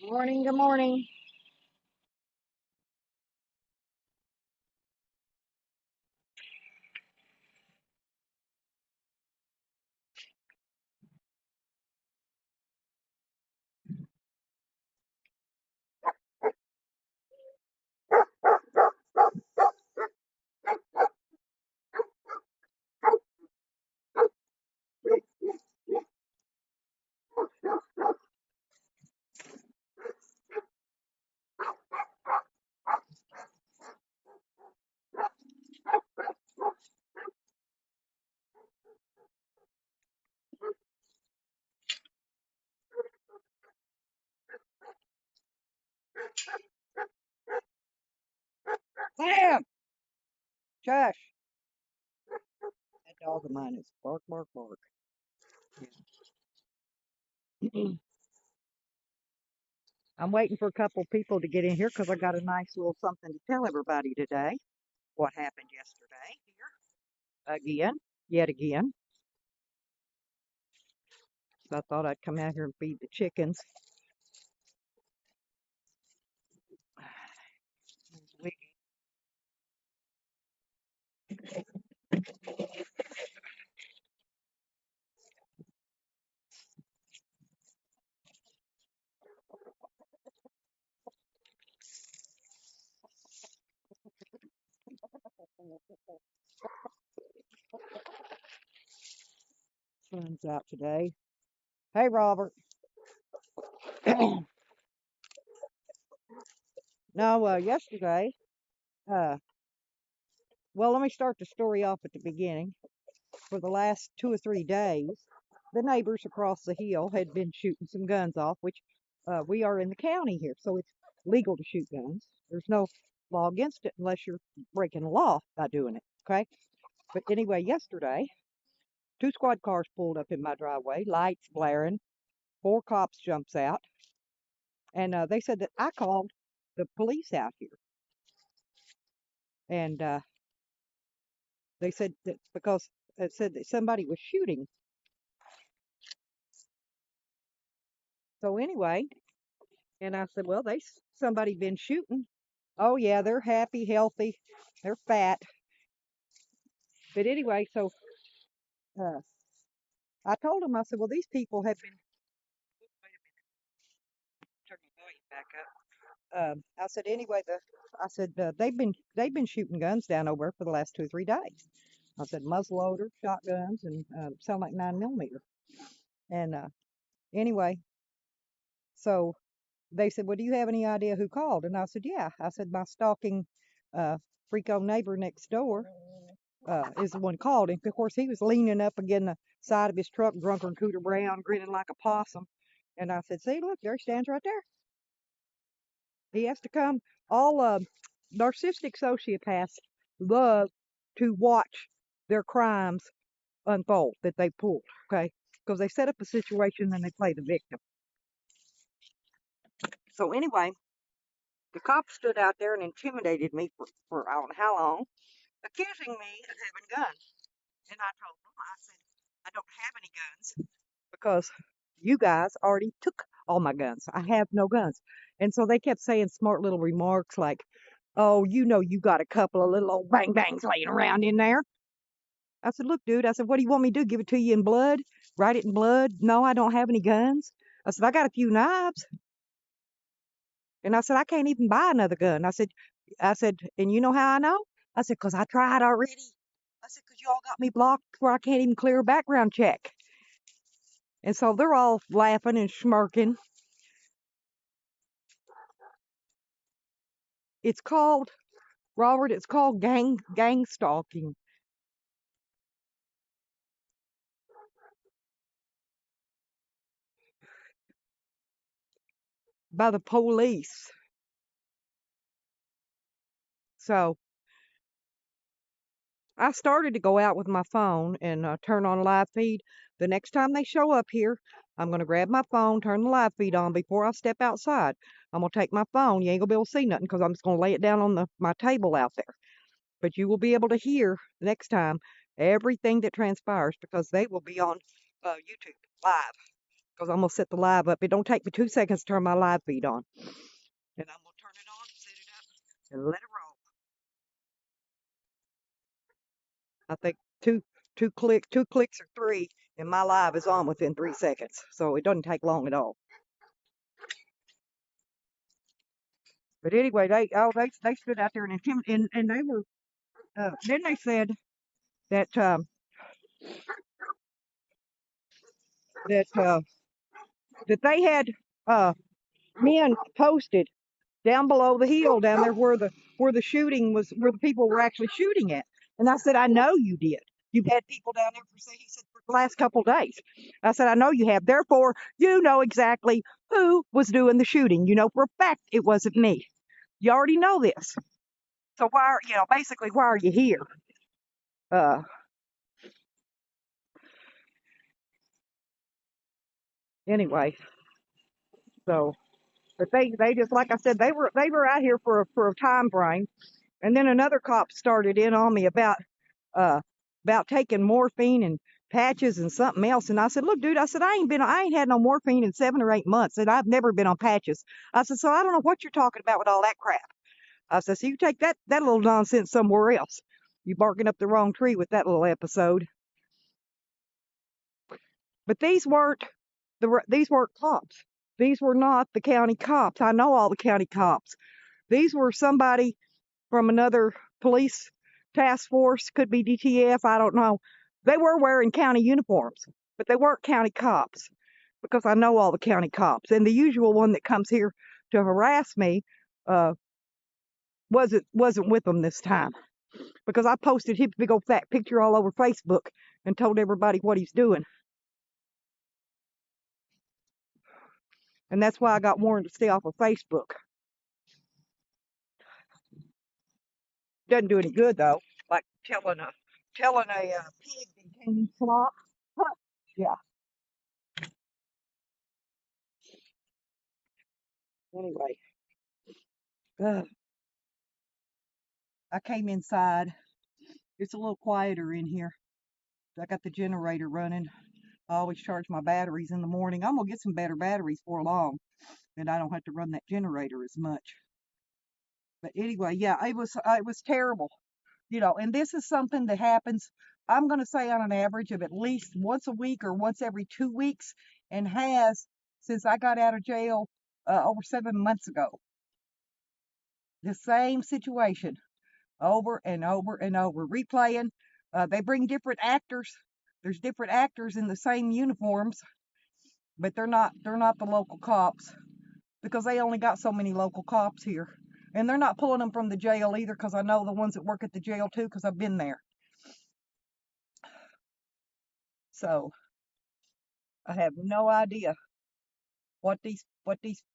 Good morning, good morning. Sam! Josh! That dog of mine is bark, bark, bark. I'm waiting for a couple people to get in here because I got a nice little something to tell everybody today. What happened yesterday here. Again, yet again. So I thought I'd come out here and feed the chickens. There's Wiggy. Sun's out today. Hey, Robert. No, yesterday, uh, well, let me start the story off at the beginning. For the last 2 or 3 days, the neighbors across the hill had been shooting some guns off, which we are in the county here, so it's legal to shoot guns. There's no law against it unless you're breaking the law by doing it, okay? But anyway, yesterday, 2 squad cars pulled up in my driveway, lights blaring, 4 cops jumps out, and they said that I called the police out here. And they said that because it said that somebody was shooting. So anyway, and I said, well, somebody been shooting. Oh yeah, they're happy, healthy, they're fat. But anyway, so uh, I told them, I said, well, these people have been. Wait a minute, turn the volume back up. I said, anyway, I said they've been shooting guns down over for the last 2 or 3 days. I said muzzleloader, shotguns, and sound like 9mm. And anyway, so they said, well, do you have any idea who called? And I said, yeah. I said, my stalking uh, freako neighbor next door is the one called. And of course, he was leaning up against the side of his truck, drunker and Cooter Brown, grinning like a possum. And I said, see, look, there he stands right there. He has to come. All narcissistic sociopaths love to watch their crimes unfold that they pulled, okay? Because they set up a situation and they play the victim. So anyway, the cops stood out there and intimidated me for I don't know how long, accusing me of having guns. And I told them, I said, I don't have any guns because you guys already took all my guns. I have no guns. And so they kept saying smart little remarks like, oh, you got a couple of little old bang bangs laying around in there. I said, look, dude, I said, what do you want me to do? Give it to you in blood? Write it in blood? No, I don't have any guns. I said, I got a few knives. And I said, I can't even buy another gun. I said, and you know how I know? I said, 'cause I tried already. I said, 'cause y'all got me blocked where I can't even clear a background check. And so they're all laughing and smirking. It's called, Robert, it's called gang stalking by the police. So I started to go out with my phone and turn on live feed. The next time they show up here, I'm going to grab my phone, turn the live feed on before I step outside. I'm going to take my phone. You ain't going to be able to see nothing because I'm just going to lay it down on my table out there. But you will be able to hear next time everything that transpires because they will be on YouTube live. because I'm going to set the live up. It don't take me 2 seconds to turn my live feed on. And I'm going to turn it on, set it up, and let it roll. I think two clicks or three, and my live is on within 3 seconds. So it doesn't take long at all. But anyway, they stood out there and intimidated, and they were, then they said that, that, that they had, men posted down below the hill down there where the shooting was, where the people were actually shooting at. And I said, I know you did. You've had people down there he said, for the last couple of days. I said, I know you have. Therefore, you know exactly who was doing the shooting. You know for a fact it wasn't me. You already know this. So why, basically, why are you here? Anyway, so, but they just, like I said, they were out here for a time frame. And then another cop started in on me uh, about taking morphine and patches and something else. And I said, look, dude, I said, I ain't had no morphine in 7 or 8 months, and I've never been on patches. I said, so I don't know what you're talking about with all that crap. I said, so you take that little nonsense somewhere else. You barking up the wrong tree with that little episode. But these weren't cops. These were not the county cops. I know all the county cops. These were somebody from another police task force, could be DTF, I don't know. They were wearing county uniforms, but they weren't county cops, because I know all the county cops. And the usual one that comes here to harass me wasn't with them this time, because I posted his big old fat picture all over Facebook and told everybody what he's doing. And that's why I got warned to stay off of Facebook. Doesn't do any good though, like telling a pig that can slop. Huh. Yeah. Anyway, I came inside. It's a little quieter in here. I got the generator running. I always charge my batteries in the morning. I'm gonna get some better batteries for long, and I don't have to run that generator as much. But anyway, yeah, it was terrible, And this is something that happens, I'm gonna say, on an average of at least once a week or once every 2 weeks, and has since I got out of jail over 7 months ago. The same situation, over and over and over, replaying. They bring different actors. There's different actors in the same uniforms, but they're not the local cops, because they only got so many local cops here. And they're not pulling them from the jail either, because I know the ones that work at the jail too, because I've been there. So I have no idea what these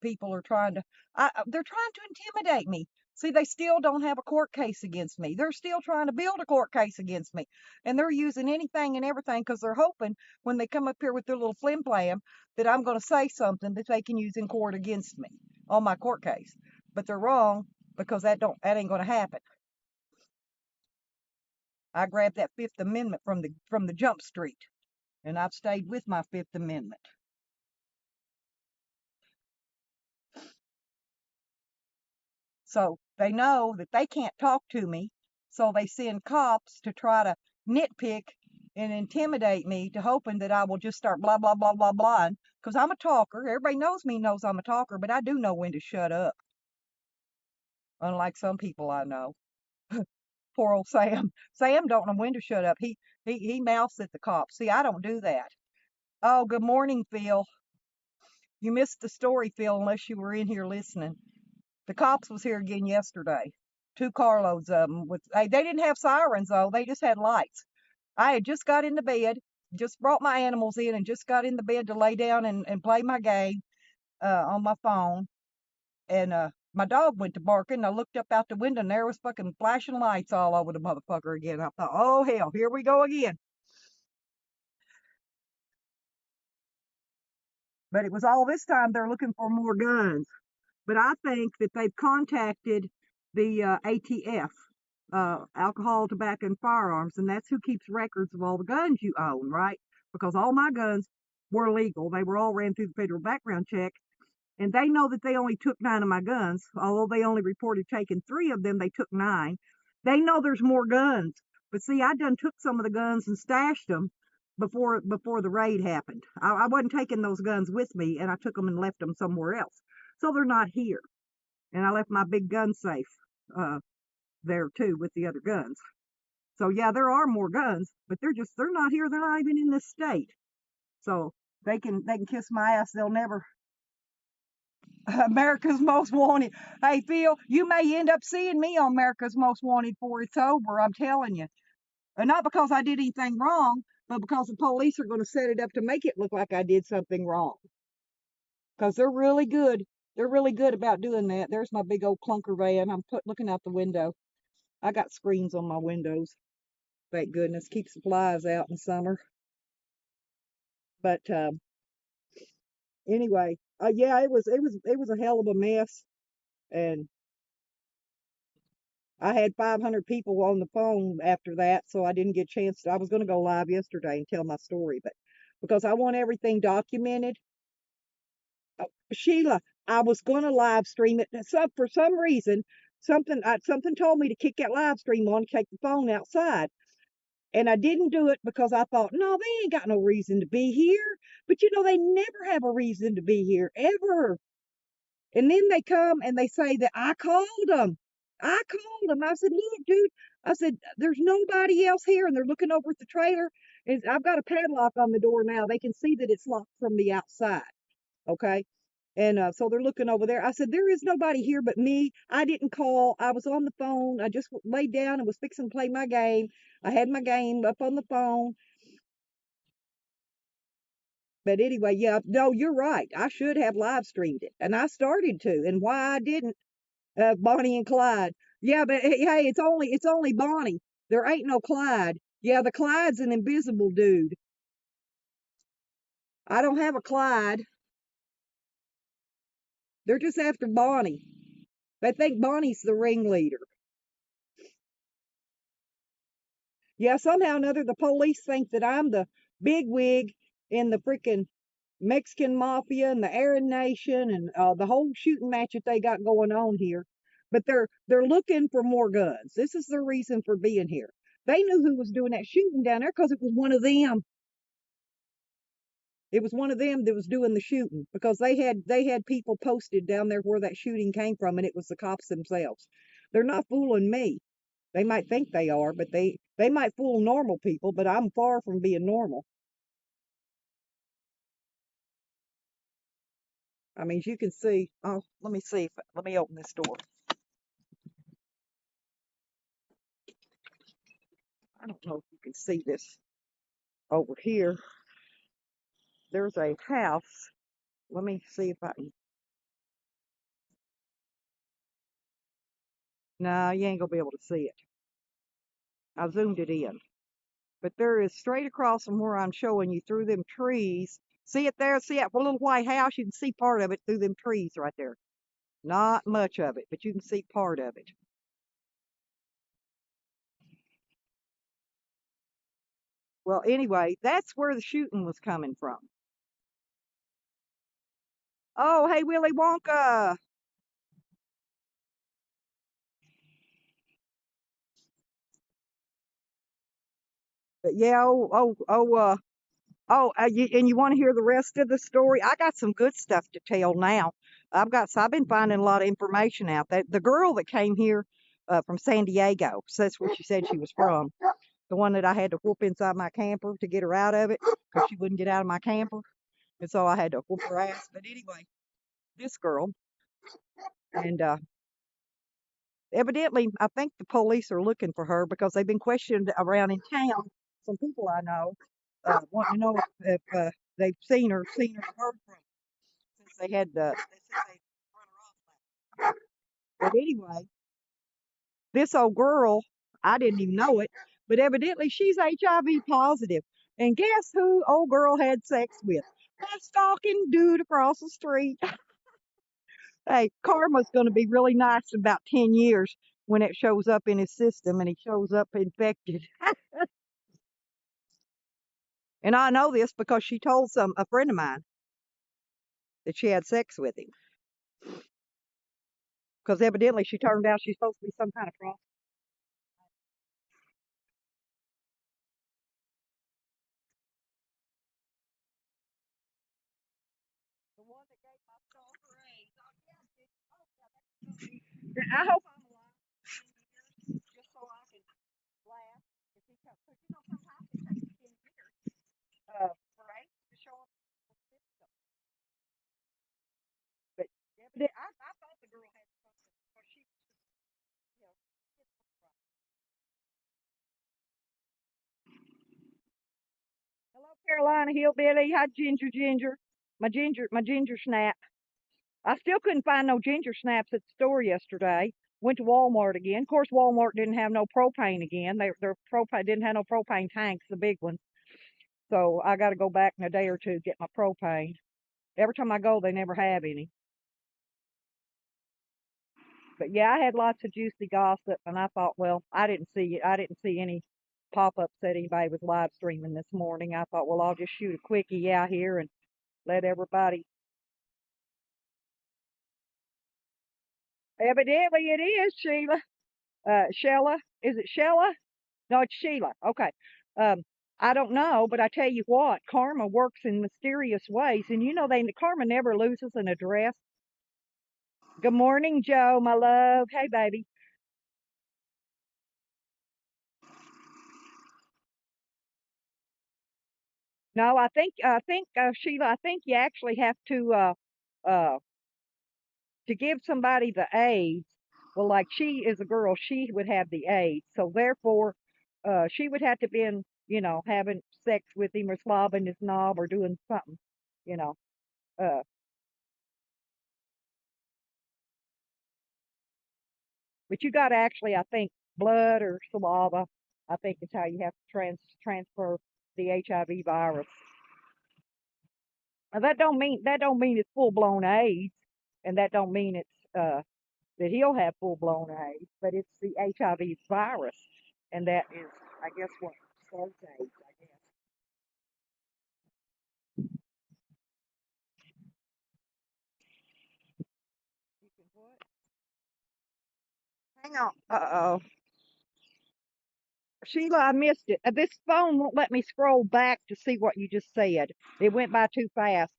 people are trying to. They're trying to intimidate me. See, they still don't have a court case against me. They're still trying to build a court case against me, and they're using anything and everything, because they're hoping when they come up here with their little flim flam that I'm going to say something that they can use in court against me on my court case. But they're wrong, because that ain't going to happen. I grabbed that Fifth Amendment from the jump street, and I've stayed with my Fifth Amendment. So they know that they can't talk to me, so they send cops to try to nitpick and intimidate me, to hoping that I will just start blah, blah, blah, blah, blah. Because I'm a talker. Everybody knows I'm a talker, but I do know when to shut up. Unlike some people I know. Poor old Sam. Sam don't know when to shut up. He mouths at the cops. See, I don't do that. Oh, good morning, Phil. You missed the story, Phil, unless you were in here listening. The cops was here again yesterday. 2 carloads of them. They didn't have sirens though. They just had lights. I had just got into bed, just brought my animals in, and just got in the bed to lay down and play my game on my phone. And my dog went to barking. I looked up out the window, and there was fucking flashing lights all over the motherfucker again. I thought, oh hell, here we go again. But it was all this time they're looking for more guns. But I think that they've contacted the ATF, alcohol, tobacco, and firearms, and that's who keeps records of all the guns you own, right? Because all my guns were legal. They were all ran through the federal background check. And they know that they only took 9 of my guns. Although they only reported taking 3 of them, they took 9. They know there's more guns. But see, I done took some of the guns and stashed them before the raid happened. I wasn't taking those guns with me, and I took them and left them somewhere else. So they're not here. And I left my big gun safe uh, there too with the other guns. So yeah, there are more guns, but they're not here. They're not even in this state. So they can kiss my ass. They'll never. America's Most Wanted. Hey, Phil, you may end up seeing me on America's Most Wanted before it's over. I'm telling you. And not because I did anything wrong, but because the police are going to set it up to make it look like I did something wrong. Because they're really good. They're really good about doing that. There's my big old clunker van. I'm looking out the window. I got screens on my windows. Thank goodness. Keeps the flies out in the summer. But anyway, yeah, it was a hell of a mess, and I had 500 people on the phone after that, so I didn't get a chance. I was going to go live yesterday and tell my story, but because I want everything documented, Sheila, I was going to live stream it. For some reason, something told me to kick that live stream on, take the phone outside. And I didn't do it because I thought, no, they ain't got no reason to be here. But they never have a reason to be here, ever. And then they come and they say that I called them. I called them. I said, look, dude, I said, there's nobody else here. And they're looking over at the trailer. And I've got a padlock on the door now. They can see that it's locked from the outside. Okay. And so they're looking over there. I said, there is nobody here but me. I didn't call. I was on the phone. I just laid down and was fixing to play my game. I had my game up on the phone. But anyway, yeah, no, you're right. I should have live streamed it. And I started to. And why I didn't, Bonnie and Clyde. Yeah, but hey, it's only Bonnie. There ain't no Clyde. Yeah, the Clyde's an invisible dude. I don't have a Clyde. They're just after Bonnie. They think Bonnie's the ringleader. Yeah, somehow or another, the police think that I'm the big wig in the freaking Mexican mafia and the Aryan Nation and the whole shooting match that they got going on here. But they're looking for more guns. This is their reason for being here. They knew who was doing that shooting down there because it was one of them. It was one of them that was doing the shooting because they had people posted down there where that shooting came from, and it was the cops themselves. They're not fooling me. They might think they are, but they might fool normal people, but I'm far from being normal. I mean, as you can see, oh, let me see let me open this door. I don't know if you can see this over here. There's a house. Let me see if I can. No, you ain't gonna be able to see it. I zoomed it in. But there is straight across from where I'm showing you through them trees. See it there? See that little white house? You can see part of it through them trees right there. Not much of it, but you can see part of it. Well, anyway, that's where the shooting was coming from. Oh, hey, Willy Wonka. But yeah, and you want to hear the rest of the story? I got some good stuff to tell now. So I've been finding a lot of information out. That the girl that came here from San Diego, so that's where she said she was from. The one that I had to whoop inside my camper to get her out of it because she wouldn't get out of my camper, and so I had to whoop her ass. But anyway, this girl, and evidently, I think the police are looking for her because they've been questioned around in town. Some people I know want to know if they've seen her, heard from her, since they said they run her off. But anyway, this old girl, I didn't even know it, but evidently she's HIV positive. And guess who old girl had sex with? That stalking dude across the street. Hey, karma's going to be really nice in about 10 years when it shows up in his system and he shows up infected. And I know this because she told a friend of mine that she had sex with him. Because evidently she turned out she's supposed to be some kind of prostitute. The one that gave my stalker AIDS. Oh, yeah, I hope I'm alive just so I can laugh if he comes. Because you know sometimes it takes 10 years for AIDS to show up in the system. But I thought the girl had something because she was just, you know, hello Carolina Hillbilly. Hi Ginger. My ginger snap. I still couldn't find no ginger snaps at the store yesterday. Went to Walmart again. Of course, Walmart didn't have no propane again. Their propane didn't have no propane tanks, the big ones. So I got to go back in a day or two to get my propane. Every time I go, they never have any. But yeah, I had lots of juicy gossip, and I thought, well, I didn't see any pop-ups that anybody was live streaming this morning. I thought, well, I'll just shoot a quickie out here and let everybody. Evidently, it is Sheila. Shella, is it Shella? No, it's Sheila. Okay. Um, I don't know, but I tell you what, karma works in mysterious ways, and you know karma never loses an address. Good morning, Joe, my love. Hey, baby. No, I think Sheila, I think you actually have uh to give somebody the AIDS. Well, like she is a girl, she would have the AIDS, so therefore, she would have to been, having sex with him or slobbing his knob or doing something, you know. Uh, but you got to actually, I think, blood or saliva. I think is how you have to transfer the HIV virus. Now that don't mean it's full blown AIDS, and that don't mean it's that he'll have full blown AIDS, but it's the HIV virus, and that is, I guess, what starts AIDS. I guess. You can what? Hang on. Uh oh, Sheila, I missed it. This phone won't let me scroll back to see what you just said. It went by too fast.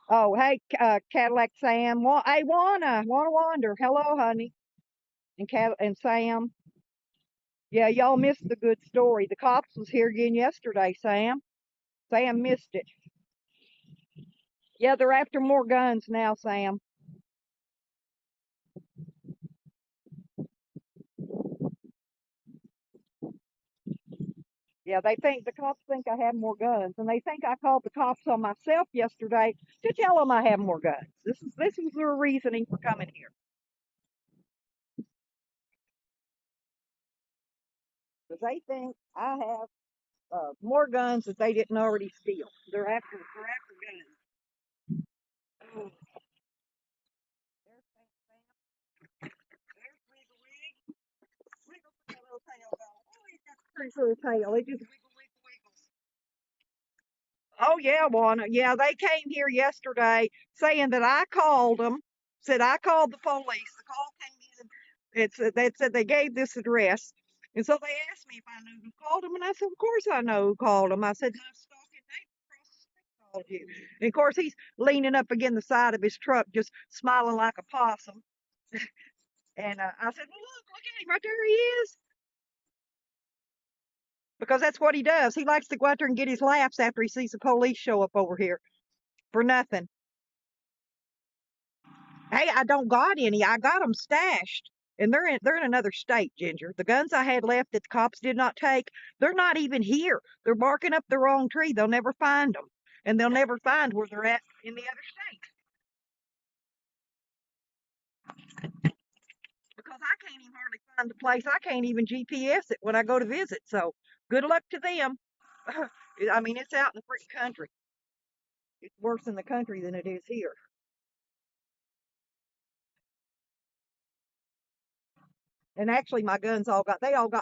Oh, hey, Cadillac Sam. Well, hey, Wanna Wander. Hello, honey. And Sam. Yeah, y'all missed the good story. The cops was here again yesterday, Sam. Sam missed it. Yeah, they're after more guns now, Sam. Yeah, the cops think I have more guns, and they think I called the cops on myself yesterday to tell them I have more guns. This was their reasoning for coming here, because they think I have more guns that they didn't already steal. They're after guns. Oh, there's Sam. There's Wiggle Wig. Wiggle that little tail go. Oh, he's got a pretty little tail. It just wiggles. Oh yeah, Juana. Yeah, they came here yesterday saying that I called them. Said I called the police. The call came in. They said they gave this address, and so they asked me if I knew who called them, and I said, of course I know who called them. I said, my stalking neighbor across the street called you. And of course he's leaning up against the side of his truck, just smiling like a possum. And I said, well, look at him right there. He is, because that's what he does. He likes to go out there and get his laughs after he sees the police show up over here for nothing. Hey, I don't got any. I got them stashed, and they're in another state, Ginger. The guns I had left that the cops did not take, they're not even here. They're barking up the wrong tree. They'll never find them, and they'll never find where they're at in the other state, because I can't even hardly find the place. I can't even GPS it when I go to visit. So good luck to them. I mean, it's out in the freaking country. It's worse in the country than it is here. And actually, my guns all got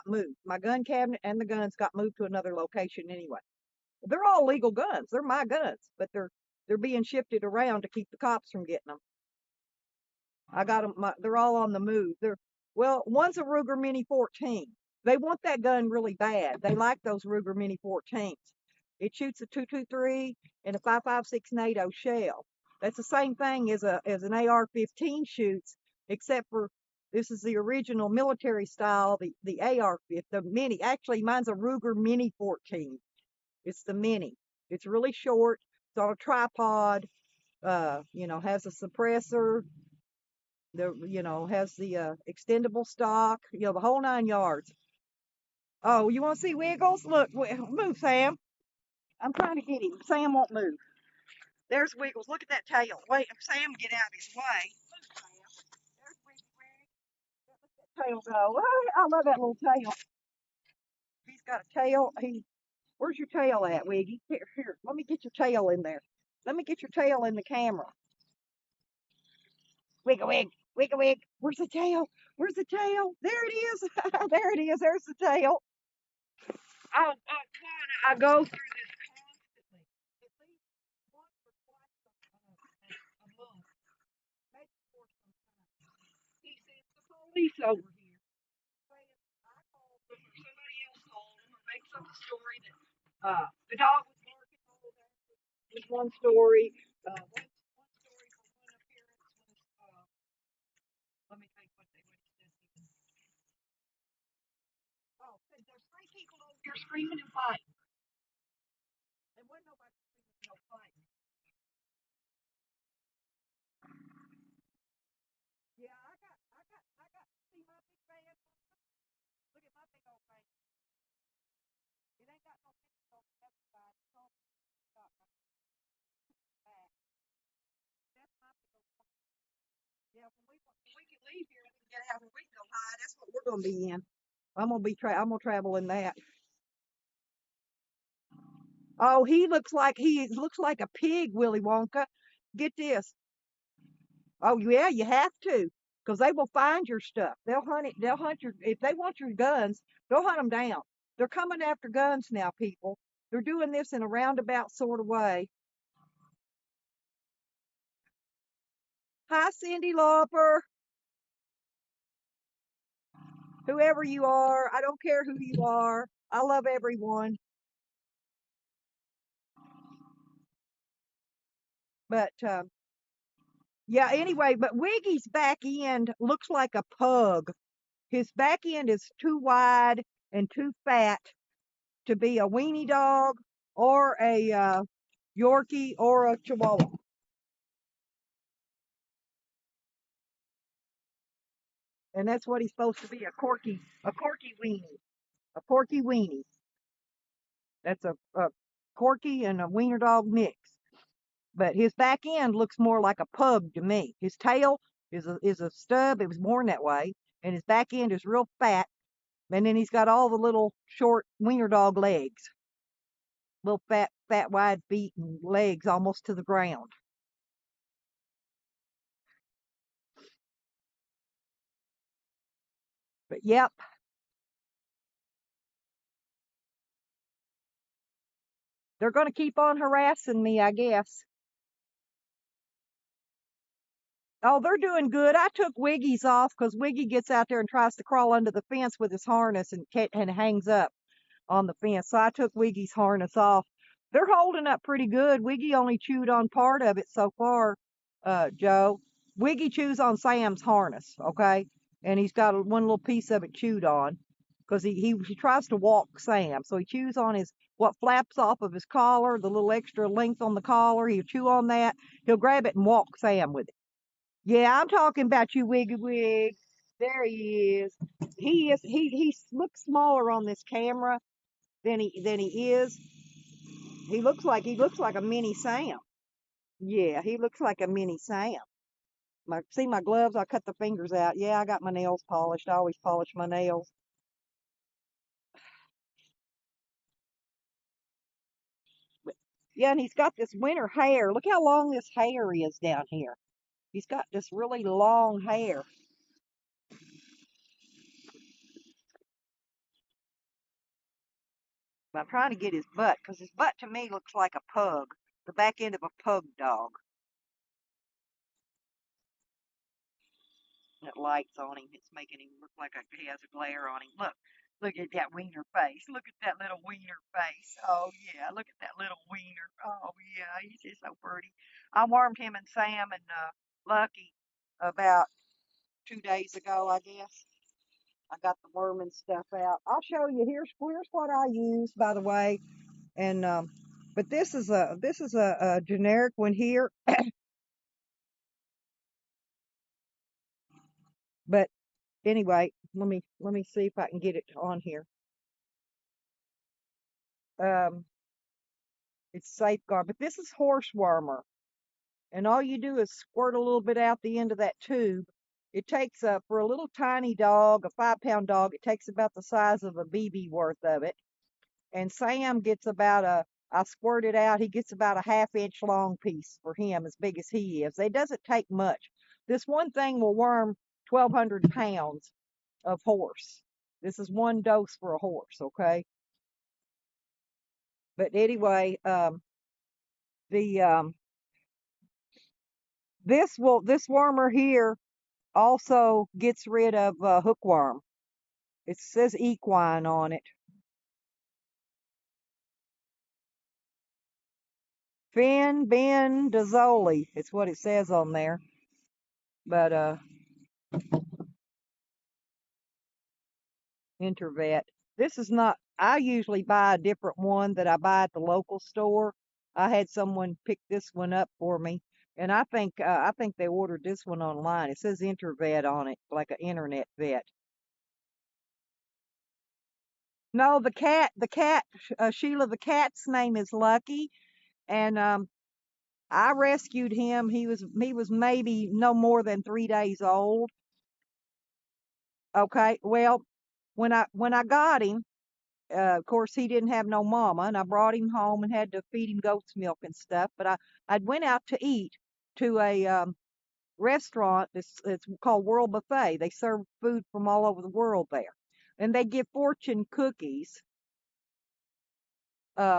moved. My gun cabinet and the guns got moved to another location anyway. They're all legal guns. They're my guns, but they're being shifted around to keep the cops from getting them. I got them. They're all on the move. Well, one's a Ruger Mini 14. They want that gun really bad. They like those Ruger Mini 14s. It shoots a 223 and a 5.56 NATO shell. That's the same thing as an AR-15 shoots, except for this is the original military style, the AR-15, the Mini. Actually, mine's a Ruger Mini 14. It's the Mini. It's really short. It's on a tripod. Has a suppressor, has the extendable stock, the whole 9 yards. Oh, you want to see Wiggles? Look, move, Sam. I'm trying to get him. Sam won't move. There's Wiggles. Look at that tail. Wait, Sam, get out of his way. Move, Sam. There's Wiggles. Let that tail go. I love that little tail. He's got a tail. Where's your tail at, Wiggy? Here. Let me get your tail in there. Let me get your tail in the camera. Wiggle wig, wiggle wig. Where's the tail? Where's the tail? There it is. There it is. There's the tail. I go through this constantly. At least once or twice a month, maybe more sometimes. He sends the police over here saying I called them or somebody else called them or makes up a story that the dog was barking all over. Was one story. One story for one appearance was let me think what they would have said. Oh, said there's three people over here screaming and fighting. And wasn't nobody screaming no fighting. Yeah, I got see my big fan. Look at my big old fan. It ain't got no picture on the other side. It's on my back. That's my big old fan. Yeah, when we can leave here and we can get out and we can go high, that's what we're gonna be in. I'm gonna travel in that. Oh, he looks like a pig, Willy Wonka. Get this. Oh yeah, you have to, because they will find your stuff. They'll hunt it. They'll hunt your. If they want your guns, they'll hunt them down. They're coming after guns now, people. They're doing this in a roundabout sort of way. Hi, Cindy Lauper. Whoever you are, I don't care who you are. I love everyone. But yeah, anyway, but Wiggy's back end looks like a pug. His back end is too wide and too fat to be a weenie dog or a Yorkie or a Chihuahua. And that's what he's supposed to be, a corky weenie, a porky weenie. That's a corky and a wiener dog mix. But his back end looks more like a pug to me. His tail is a stub. It was born that way, and his back end is real fat. And then he's got all the little short wiener dog legs, little fat, wide feet and legs almost to the ground. But yep, they're going to keep on harassing me, I guess. Oh, they're doing good. I took Wiggy's off because Wiggy gets out there and tries to crawl under the fence with his harness and hangs up on the fence. So I took Wiggy's harness off. They're holding up pretty good. Wiggy only chewed on part of it so far, Joe. Wiggy chews on Sam's harness, okay? And he's got one little piece of it chewed on because he tries to walk Sam. So he chews on what flaps off of his collar, the little extra length on the collar. He'll chew on that. He'll grab it and walk Sam with it. Yeah, I'm talking about you, Wiggy Wig. There he is. He looks smaller on this camera than he is. He looks like a mini Sam. Yeah, he looks like a mini Sam. See my gloves? I cut the fingers out. Yeah, I got my nails polished. I always polish my nails. But, yeah, and he's got this winter hair. Look how long this hair is down here. He's got this really long hair. But I'm trying to get his butt because his butt to me looks like a pug, the back end of a pug dog. That light's on him. It's making him look like he has a glare on him. Look at that wiener face. Look at that little wiener face. Oh yeah, look at that little wiener. Oh yeah, he's just so pretty. I warmed him and Sam and Lucky about 2 days ago, I guess. I got the worm and stuff out. I'll show you. Here's what I use, by the way. And but this is a generic one here. But anyway, let me see if I can get it on here. Um, it's Safeguard, but this is horse warmer, and all you do is squirt a little bit out the end of that tube. It takes for a little tiny dog, a 5-pound dog, it takes about the size of a BB worth of it. And Sam gets I squirt it out, he gets about a half-inch long piece for him, as big as he is. It doesn't take much. This one thing will worm 1,200 pounds of horse. This is one dose for a horse, okay? But anyway, the this wormer here also gets rid of hookworm. It says equine on it. Fenbendazole, it's what it says on there. But Intervet. This is not, I usually buy a different one that I buy at the local store. I had someone pick this one up for me, and I think they ordered this one online. It says Intervet on it, like an internet vet. No, Sheila, the cat's name is Lucky, and I rescued him. He was maybe no more than 3 days old. Okay, well, when I got him, of course, he didn't have no mama, and I brought him home and had to feed him goat's milk and stuff. But I went out to eat to a restaurant. It's called World Buffet. They serve food from all over the world there, and they give fortune cookies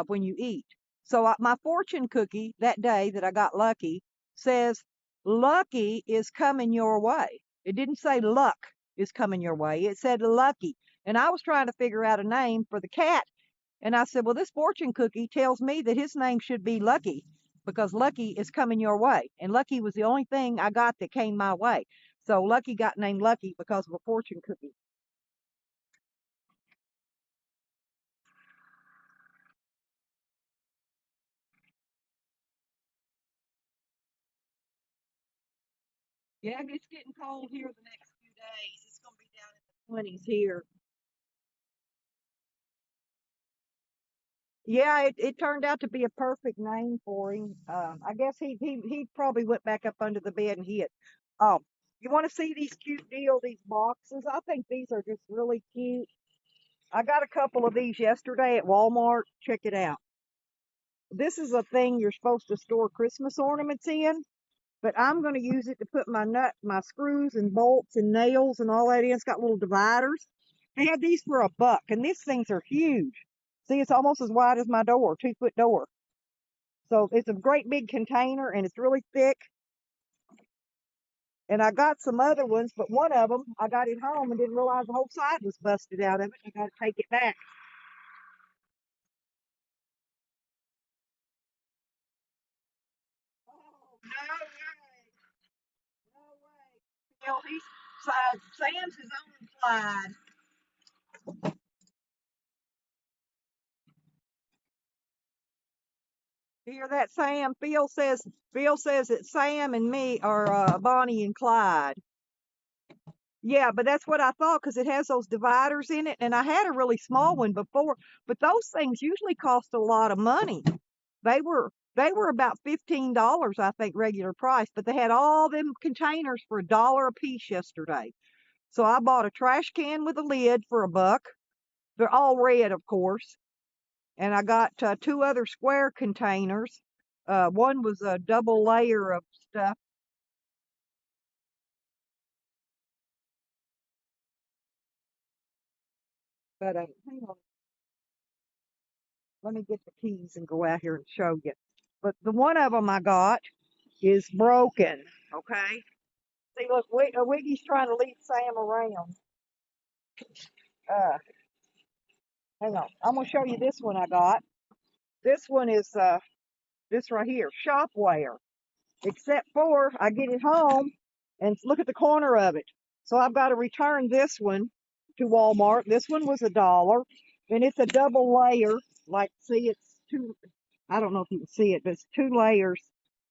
when you eat. So my fortune cookie that day that I got Lucky says, "Lucky is coming your way." It didn't say luck is coming your way. It said Lucky. And I was trying to figure out a name for the cat. And I said, well, this fortune cookie tells me that his name should be Lucky because Lucky is coming your way. And Lucky was the only thing I got that came my way. So Lucky got named Lucky because of a fortune cookie. Yeah, it's getting cold here the next few days. It's going to be down in the 20s here. Yeah, it turned out to be a perfect name for him. I guess he probably went back up under the bed and hid. Oh, you want to see these cute these boxes? I think these are just really cute. I got a couple of these yesterday at Walmart. Check it out. This is a thing you're supposed to store Christmas ornaments in, but I'm going to use it to put my screws and bolts and nails and all that in. It's got little dividers. They had these for $1, and these things are huge. See, it's almost as wide as my door, 2-foot door. So it's a great big container, and it's really thick. And I got some other ones, but one of them, I got it home and didn't realize the whole side was busted out of it. I got to take it back. Oh, no way. No way. Well, Sam's his own Clyde. You hear that, Sam? Phil says that Sam and me are Bonnie and Clyde. Yeah, but that's what I thought because it has those dividers in it, and I had a really small one before, but those things usually cost a lot of money. They were about $15, I think, regular price, but they had all them containers for $1 a piece yesterday. So I bought a trash can with a lid for $1. They're all red, of course. And I got two other square containers. One was a double layer of stuff. But hang on. Let me get the keys and go out here and show you. But the one of them I got is broken. Okay. See, look, Wiggy's trying to lead Sam around. Uh, Hang on. I'm gonna show you this one I got. This one is this right here, shopware. Except for I get it home and look at the corner of it. So I've got to return this one to Walmart. This one was $1, and it's a double layer. Like, see, it's two. I don't know if you can see it, but it's 2 layers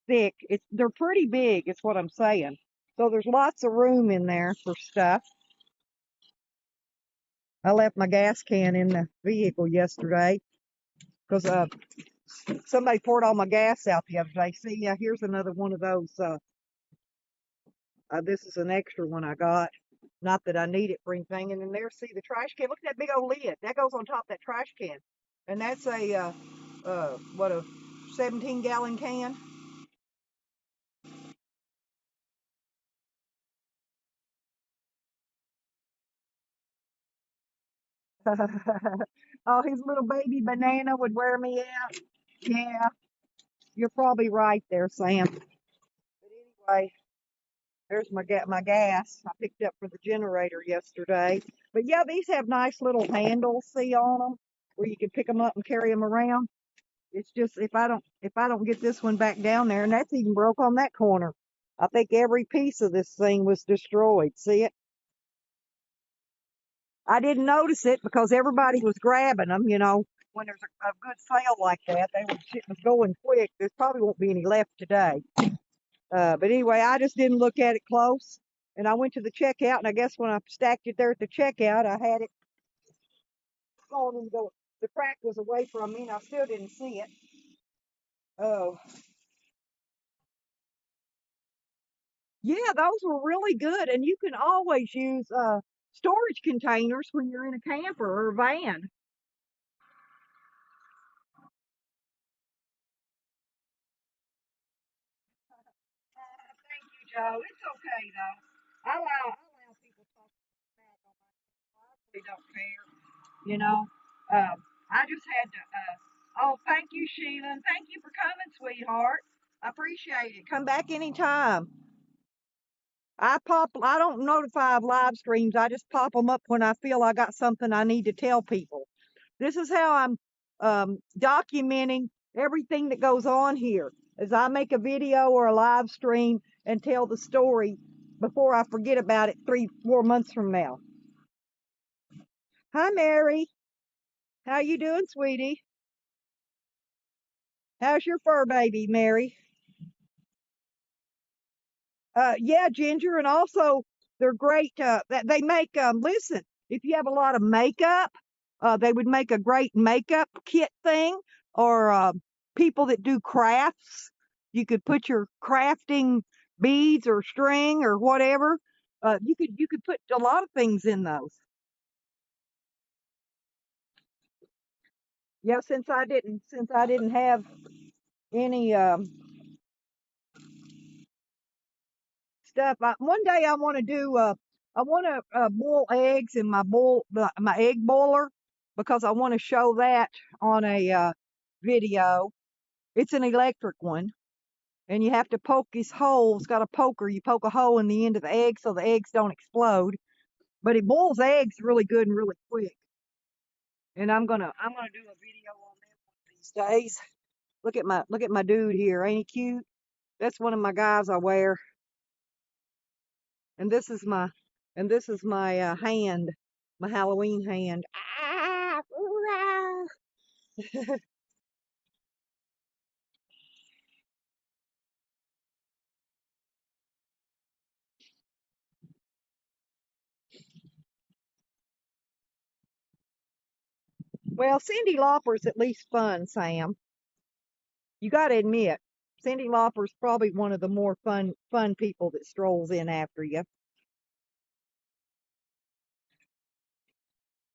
thick. They're pretty big, is what I'm saying. So there's lots of room in there for stuff. I left my gas can in the vehicle yesterday because somebody poured all my gas out the other day. See, here's another one of those. This is an extra one I got. Not that I need it for anything. And then there, see the trash can. Look at that big old lid. That goes on top of that trash can. And that's a, what, a 17-gallon can? Oh, his little baby banana would wear me out. Yeah, you're probably right there, Sam. But anyway, there's my gas I picked up for the generator yesterday. But yeah, these have nice little handles, see, on them, where you can pick them up and carry them around. It's just if I don't get this one back down there, and that's even broke on that corner. I think every piece of this thing was destroyed. See it? I didn't notice it because everybody was grabbing them. When there's a good sale like that, shit was going quick. There probably won't be any left today. But anyway, I just didn't look at it close. And I went to the checkout, and I guess when I stacked it there at the checkout, I had it going and go. The crack was away from me, and I still didn't see it. Oh, yeah, those were really good. And you can always use storage containers when you're in a camper or a van. Thank you, Joe. It's okay though. I allow people to talk back on my channel. I really don't care. You know. I just had to. Oh, thank you, Sheila, and thank you for coming, sweetheart. I appreciate it. Come back anytime. I don't notify of live streams. I just pop them up when I feel I got something I need to tell people. This is how I'm documenting everything that goes on here. As I make a video or a live stream and tell the story before I forget about it 3, 4 months from now. Hi, Mary. How you doing, sweetie? How's your fur baby, Mary? Yeah, Ginger, and also they're great. They make listen, if you have a lot of makeup, they would make a great makeup kit thing, or people that do crafts. You could put your crafting beads or string or whatever. You could put a lot of things in those. Yeah, since I didn't have any stuff. One day I want to do. I want to boil eggs in my egg boiler because I want to show that on a video. It's an electric one, and you have to poke this hole. It's got a poker. You poke a hole in the end of the egg so the eggs don't explode. But it boils eggs really good and really quick. And I'm gonna do a video on that one of these days. Look at my dude here. Ain't he cute? That's one of my guys I wear. And this is my hand, my Halloween hand. Ah, ah. Well, Cindy Lauper's at least fun, Sam. You got to admit, Cindy Lauper's probably one of the more fun people that strolls in after you.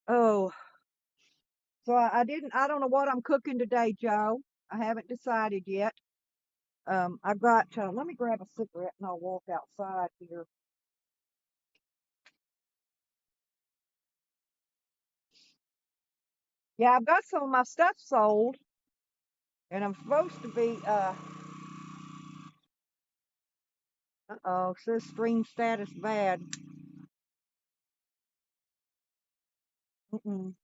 Oh, so I don't know what I'm cooking today, Joe. I haven't decided yet. I've got. Let me grab a cigarette and I'll walk outside here. Yeah, I've got some of my stuff sold, and I'm supposed to be, uh-oh, says stream status bad. Mm-mm.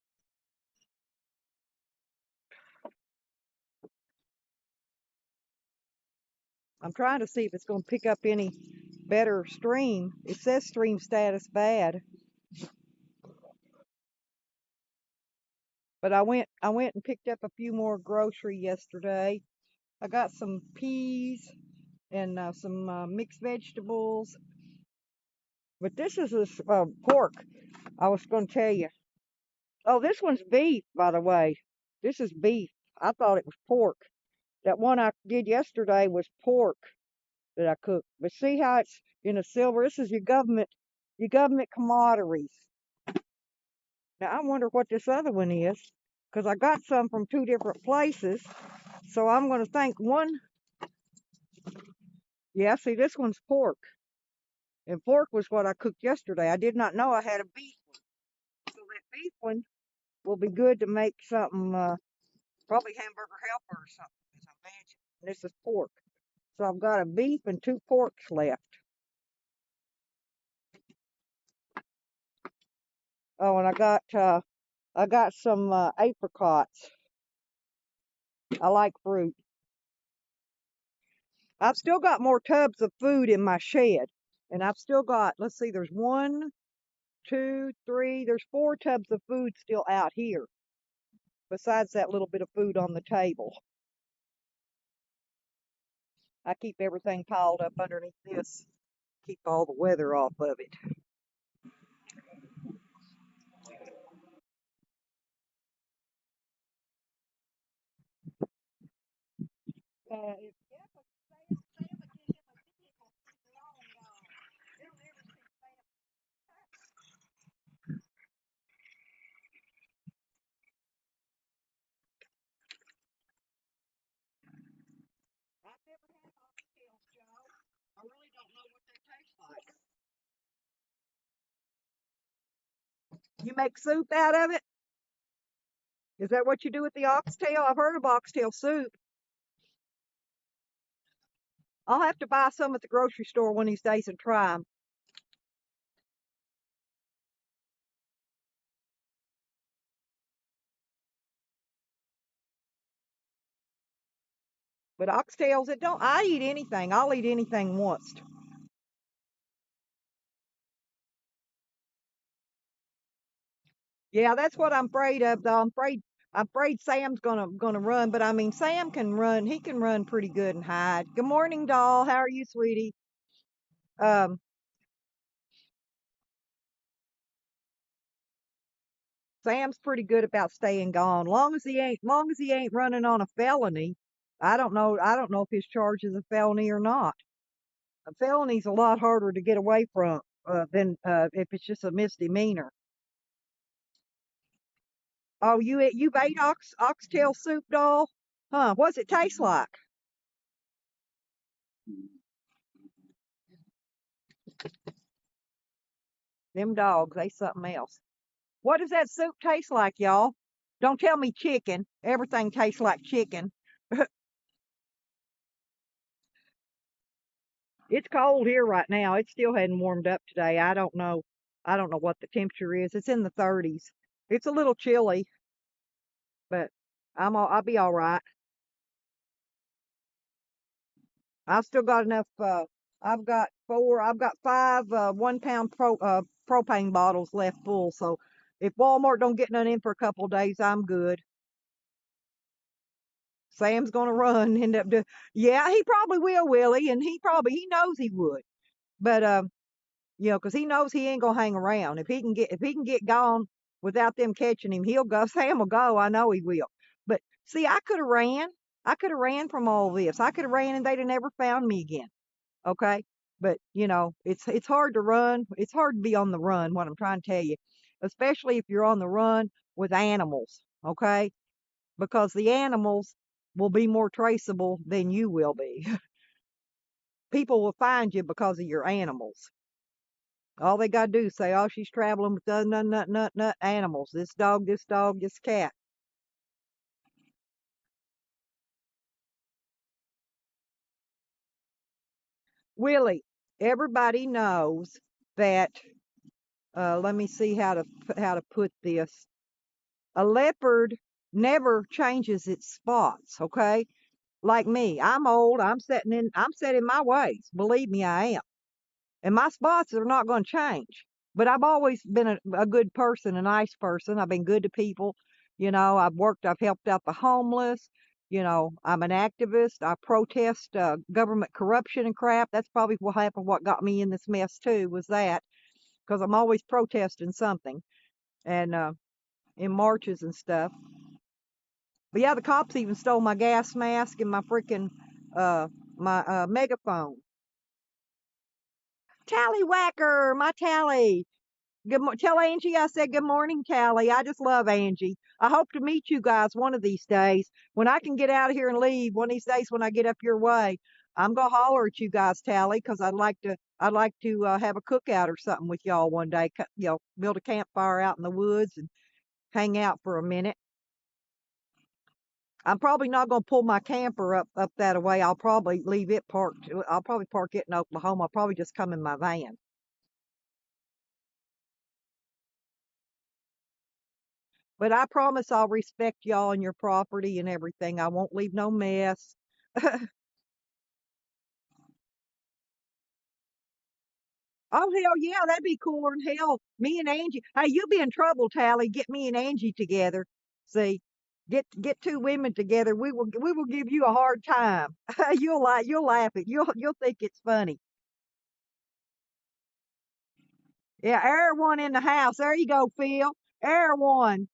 I'm trying to see if it's going to pick up any better stream. It says stream status bad, but I went and picked up a few more grocery yesterday. I got some peas and some mixed vegetables. But this is this pork. I was going to tell you. Oh, this one's beef, by the way. This is beef. I thought it was pork. That one I did yesterday was pork that I cooked. But see how it's in a silver? This is your government commodities. Now I wonder what this other one is, because I got some from two different places. So I'm going to think one. Yeah, see, this one's pork, and pork was what I cooked yesterday. I did not know I had a beef one. So that beef one will be good to make something, probably hamburger helper or something, as I imagine. And this is pork. So I've got a beef and two porks left. Oh, and I got some apricots. I like fruit. I've still got more tubs of food in my shed. And I've still got, let's see, there's one, two, three, there's four tubs of food still out here, besides that little bit of food on the table. I keep everything piled up underneath this, keep all the weather off of it. If I've never had oxtails, Joe. I really don't know what they taste like. You make soup out of it? Is that what you do with the oxtail? I've heard of oxtail soup. I'll have to buy some at the grocery store one of these days and try them. But oxtails, it don't. I eat anything. I'll eat anything once. Yeah, that's what I'm afraid of, though. I'm afraid Sam's gonna run. But I mean, Sam can run. He can run pretty good and hide. Good morning, doll. How are you, sweetie? Um, Sam's pretty good about staying gone. Long as he ain't running on a felony. I don't know if his charge is a felony or not. A felony's a lot harder to get away from than if it's just a misdemeanor. Oh, you ate oxtail soup, doll? Huh? What's it taste like? Them dogs, they something else. What does that soup taste like, y'all? Don't tell me chicken. Everything tastes like chicken. It's cold here right now. It still hadn't warmed up today. I don't know. I don't know what the temperature is. It's in the 30s. It's a little chilly, but I'll be all right. I've still got enough. I've got five 1 pound propane bottles left full. So if Walmart don't get none in for a couple of days, I'm good. Sam's gonna run. End up yeah, he probably will he? And he knows he would. But because he knows he ain't gonna hang around. If he can get gone without them catching him, he'll go. Sam will go. I know he will. But see, I could have ran. I could have ran from all this. I could have ran and they'd have never found me again. Okay. But it's hard to run. It's hard to be on the run, what I'm trying to tell you. Especially if you're on the run with animals. Okay. Because the animals will be more traceable than you will be. People will find you because of your animals. All they gotta do is say, "Oh, she's traveling with the nut, nut, nut, nut animals. This dog, this cat." Willie, everybody knows that. Let me see how to put this. A leopard never changes its spots. Okay, like me, I'm old. I'm set in my ways. Believe me, I am. And my spots are not going to change. But I've always been a good person, a nice person. I've been good to people. I've helped out the homeless. I'm an activist. I protest government corruption and crap. That's probably what happened, what got me in this mess too, was that, because I'm always protesting something and in marches and stuff. But yeah, the cops even stole my gas mask and my freaking my megaphone. Tallywhacker, my Tally. Tell Angie I said good morning, Tally. I just love Angie. I hope to meet you guys one of these days. When I can get out of here and leave, one of these days when I get up your way, I'm gonna holler at you guys, Tally, because I'd like to have a cookout or something with y'all one day. Build a campfire out in the woods and hang out for a minute. I'm probably not gonna pull my camper up that way. I'll probably leave it parked. I'll probably park it in Oklahoma. I'll probably just come in my van. But I promise I'll respect y'all and your property and everything. I won't leave no mess. Oh hell yeah, that'd be cooler than hell. Me and Angie. Hey, you be in trouble, Tally. Get me and Angie together. See, get two women together. We will give you a hard time. You'll laugh at you'll think it's funny. Yeah, air one in the house. There you go, Phil. Air one.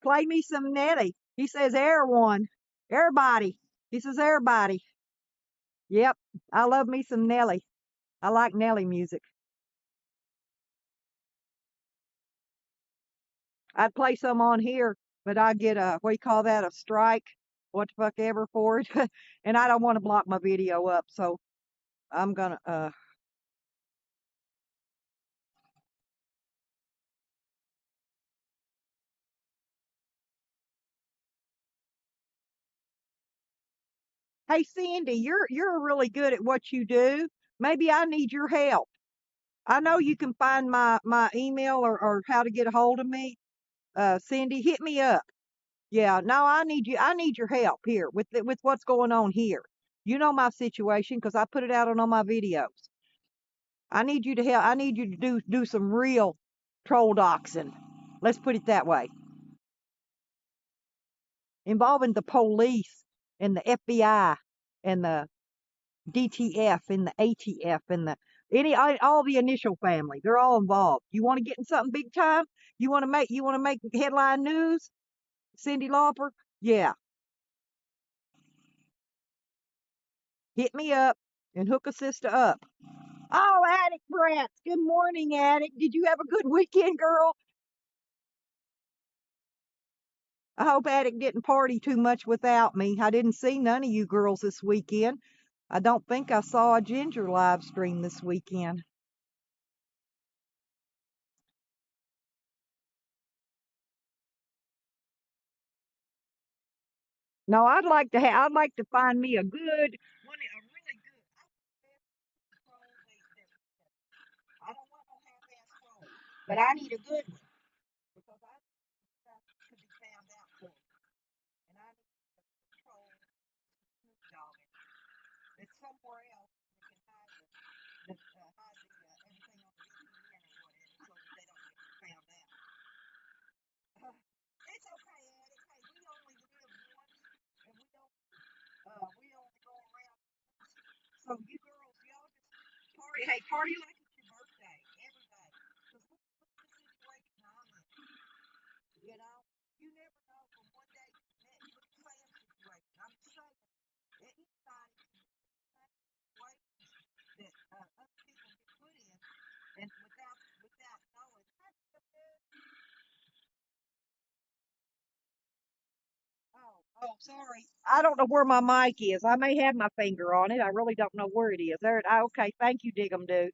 Play me some Nelly. He says air one. Everybody. He says everybody. Yep. I love me some Nelly. I like Nelly music. I'd play some on here, but I get a, what do you call that, a strike, what the fuck ever for it. And I don't want to block my video up, so I'm gonna hey Cindy, you're really good at what you do. Maybe I need your help. I know you can find my email or how to get a hold of me. Cindy, hit me up. Yeah, no, I need your help here with what's going on here. You know my situation because I put it out on all my videos. I need you to help. I need you to do some real troll doxing. Let's put it that way, involving the police and the FBI and the DTF and the ATF and the all the initial family. They're all involved. You want to get in something big time? You want to make headline news? Cindy Lauper? Yeah, hit me up and hook a sister up. Oh, Attic Brats. Good morning, Attic. Did you have a good weekend, girl? I hope Attic didn't party too much without me. I didn't see none of you girls this weekend. I don't think I saw a Ginger live stream this weekend. No, I'd like to find me a good one, a really good. I don't want no half-ass troll, but I need a good one because I stuff could be found out for me, and I need a troll dog that's somewhere else that can hide everything on the VPN or whatever, so that they don't get found out. It's okay, Addie. Hey, we only live once, and we only go around. So you girls, y'all just party. Hey, party like it's your birthday every day. Because look at the situation I'm in. You know, you never know from one day to the next. Look at Sam's situation. I'm just saying, anybody can be in situations that other people get put in, and without knowing. Oh, sorry. I don't know where my mic is. I may have my finger on it. I really don't know where it is. There. Okay. Thank you, Diggum Dude.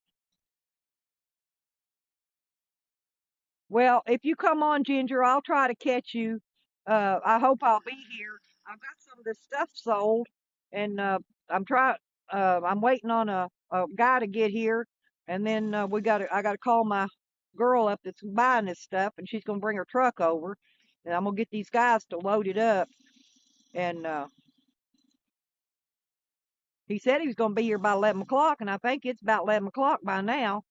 Well, if you come on, Ginger, I'll try to catch you. I hope I'll be here. I've got some of this stuff sold, and I'm trying. I'm waiting on a guy to get here, and then I got to call my girl up that's buying this stuff, and she's gonna bring her truck over, and I'm gonna get these guys to load it up. And he said he was gonna be here by 11 o'clock, and I think it's about 11 o'clock by now.